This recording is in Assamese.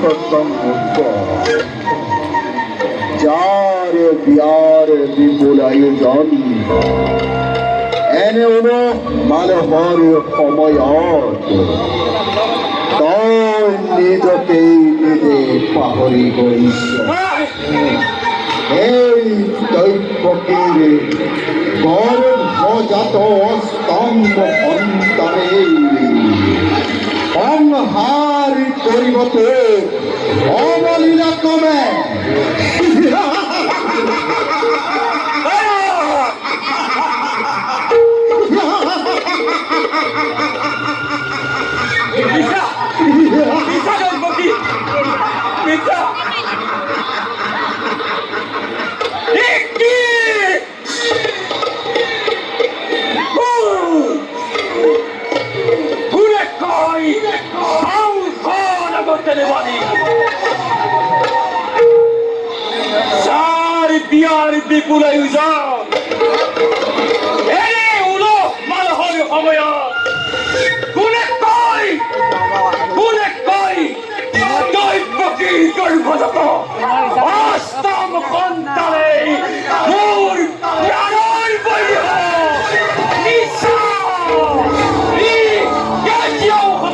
সৎসঙ্গ যাৰ বিয়াৰ বিপুল আয়োজন এনে মানুহৰ সময়ত তই নিজকেই নিজে পাহৰি গৈছ এই দৈৱকীৰ গৰ্ভজাত স্তম্ভ সন্তানে সংহাৰ কৰিবতে অবলীলাক্ৰমে বিয়াৰ বিপুল আয়োজন